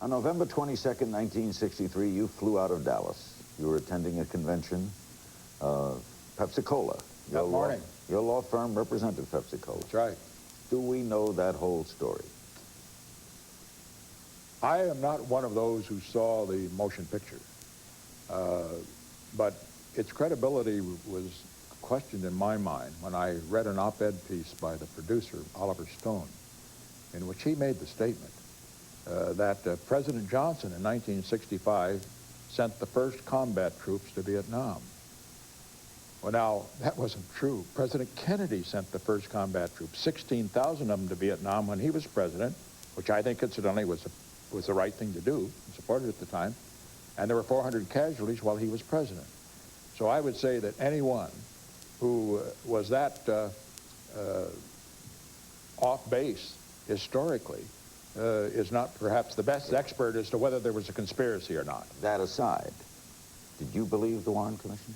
On November 22nd, 1963, you flew out of Dallas. You were attending a convention, Pepsi-Cola. Good morning. Your law firm represented Pepsi-Cola. That's right. Do we know that whole story? I am not one of those who saw the motion picture, but its credibility was questioned in my mind when I read an op-ed piece by the producer, Oliver Stone, in which he made the statement that President Johnson in 1965 sent the first combat troops to Vietnam. Well, now, that wasn't true. President Kennedy sent the first combat troops, 16,000 of them to Vietnam when he was president, which I think incidentally was the right thing to do, supported at the time, and there were 400 casualties while he was president. So I would say that anyone who was that off base historically is not perhaps the best expert as to whether there was a conspiracy or not. That aside, did you believe the Warren Commission?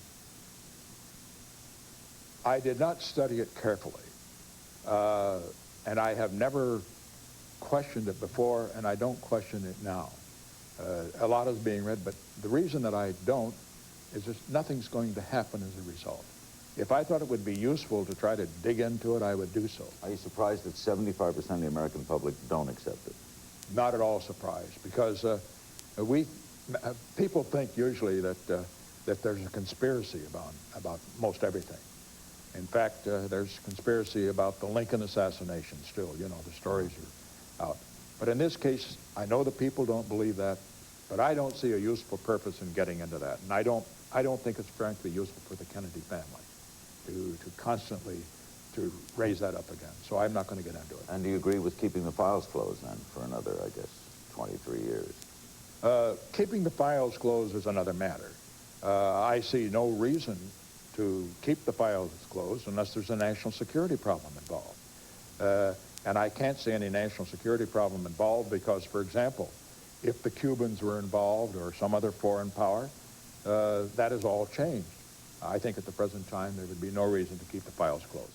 I did not study it carefully, and I have never questioned it before, and I don't question it now. A lot is being read, but the reason that I don't is just nothing's going to happen as a result. If I thought it would be useful to try to dig into it, I would do so. Are you surprised that 75% of the American public don't accept it? Not at all surprised, because people think usually that there's a conspiracy about most everything. In fact, there's conspiracy about the Lincoln assassination still. You know, the stories are out. But in this case, I know the people don't believe that, but I don't see a useful purpose in getting into that. And I don't think it's frankly useful for the Kennedy family to constantly to raise that up again. So I'm not going to get into it. And do you agree with keeping the files closed then for another, I guess, 23 years? Keeping the files closed is another matter. I see no reason to keep the files closed unless there's a national security problem involved. And I can't see any national security problem involved because, for example, if the Cubans were involved or some other foreign power, that has all changed. I think at the present time there would be no reason to keep the files closed.